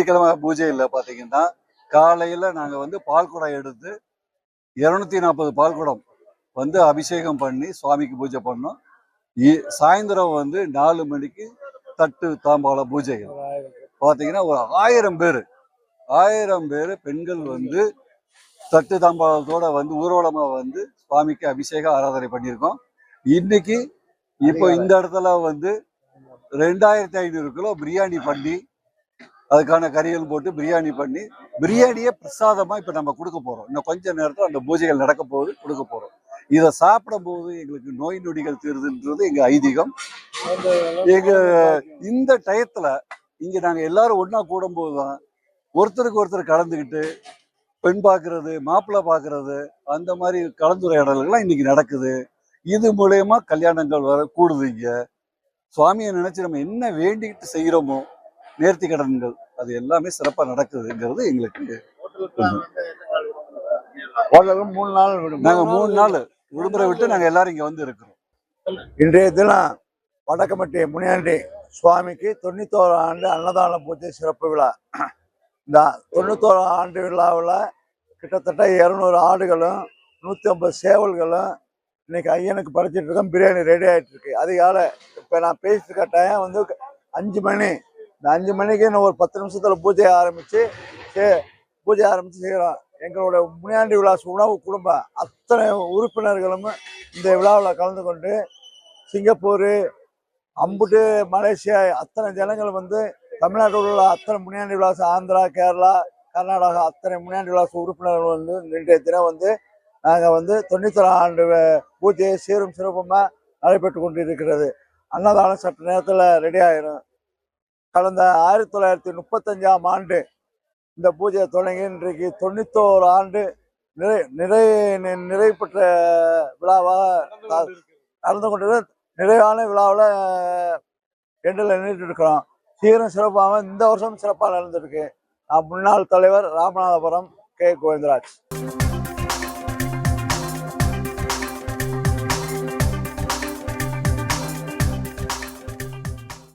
வெள்ளிக்கிழமை பூஜையில் பார்த்தீங்கன்னா காலையில் நாங்கள் வந்து பால் குடம் எடுத்து 240 பால் குடம் வந்து அபிஷேகம் பண்ணி சுவாமிக்கு பூஜை பண்ணோம். சாயந்தரம் வந்து 4 மணிக்கு தட்டு தாம்பாள பூஜைகள் பார்த்தீங்கன்னா ஒரு 1000 பேர் பெண்கள் வந்து தட்டு தாம்பாளத்தோட வந்து ஊர்வலமா வந்து சுவாமிக்கு அபிஷேக ஆராதனை பண்ணியிருக்கோம். இன்னைக்கு இப்போ இந்த இடத்துல வந்து 2500 கிலோ பிரியாணி பண்ணி அதுக்கான கறிகள் போட்டு பிரியாணி பண்ணி பிரியாணியே பிரசாதமா இப்ப நம்ம கொடுக்க போறோம். இன்னும் கொஞ்ச நேரத்தில் அந்த பூஜைகள் நடக்க போது கொடுக்க போறோம். இதை சாப்பிடும் போது எங்களுக்கு நோய் நொடிகள் தீருதுன்றது எங்க ஐதீகம். எங்க இந்த டயத்துல இங்க நாங்க எல்லாரும் ஒன்னா கூடும் போதுதான் ஒருத்தருக்கு ஒருத்தர் கலந்துக்கிட்டு பெண் பார்க்கறது மாப்பிள்ளை பார்க்கறது அந்த மாதிரி கலந்துரையாடல்கள்லாம் இன்னைக்கு நடக்குது. இது மூலயமா கல்யாணங்கள் வர கூடுது. இங்க சுவாமியை நினைச்சு நம்ம என்ன வேண்டிக்கிட்டு செய்யறோமோ நேர்த்தி கடன்கள் அது எல்லாமே சிறப்பா நடக்குதுங்கிறது எங்களுக்கு. நாங்க 3 நாள் விடுமுறை விட்டு நாங்க எல்லாரும் இங்க வந்து இருக்கிறோம். இன்றைய தினம் வடக்கம்பட்டி முனியாண்டி சுவாமிக்கு 91 ஆண்டு அன்னதான பூஜை சிறப்பு விழா. இந்த 91 ஆண்டு விழாவில் கிட்டத்தட்ட 200 ஆடுகளும் 150 சேவல்களும் இன்னைக்கு ஐயனுக்கு படைச்சிட்டு இருக்கோம். பிரியாணி ரெடி ஆகிட்டு இருக்கு. அதிகாலை இப்போ நான் பேசிட்டு இருக்க டைம் வந்து 5 மணி. இந்த 5 மணிக்கு இன்னும் ஒரு 10 நிமிஷத்தில் பூஜையை ஆரம்பித்து செய்கிறோம். எங்களோட முனியாண்டி விலாஸ் உணவு குடும்பம் அத்தனை உறுப்பினர்களும் இந்த விழாவில் கலந்து கொண்டு சிங்கப்பூர் அம்புட்டு மலேசியா அத்தனை ஜனங்கள் வந்து தமிழ்நாட்டில் உள்ள அத்தனை முனியாண்டி விலாஸ் ஆந்திரா கேரளா கர்நாடகா அத்தனை முனியாண்டி விலாஸ் உறுப்பினர்கள் வந்து இன்றைய தினம் வந்து நாங்கள் வந்து 91 ஆண்டு பூஜையை சீரும் சிறப்புமாக நடைபெற்று கொண்டு இருக்கிறது. அன்னதானம் சற்று நேரத்தில் ரெடி ஆகிடும். கடந்த 1935ஆம் ஆண்டு இந்த பூஜையை தொடங்கி இன்றைக்கு 91 ஆண்டு நிறைவு பெற்ற விழாவாக நடந்து கொண்டு நிறைவான விழாவில் எண்டில் நின்றுட்டு இருக்கிறோம். சீரும் சிறப்பாக இந்த வருஷம் சிறப்பாக நடந்திருக்கு. நான் முன்னாள் தலைவர் ராமநாதபுரம் கே கோவிந்தராஜ்.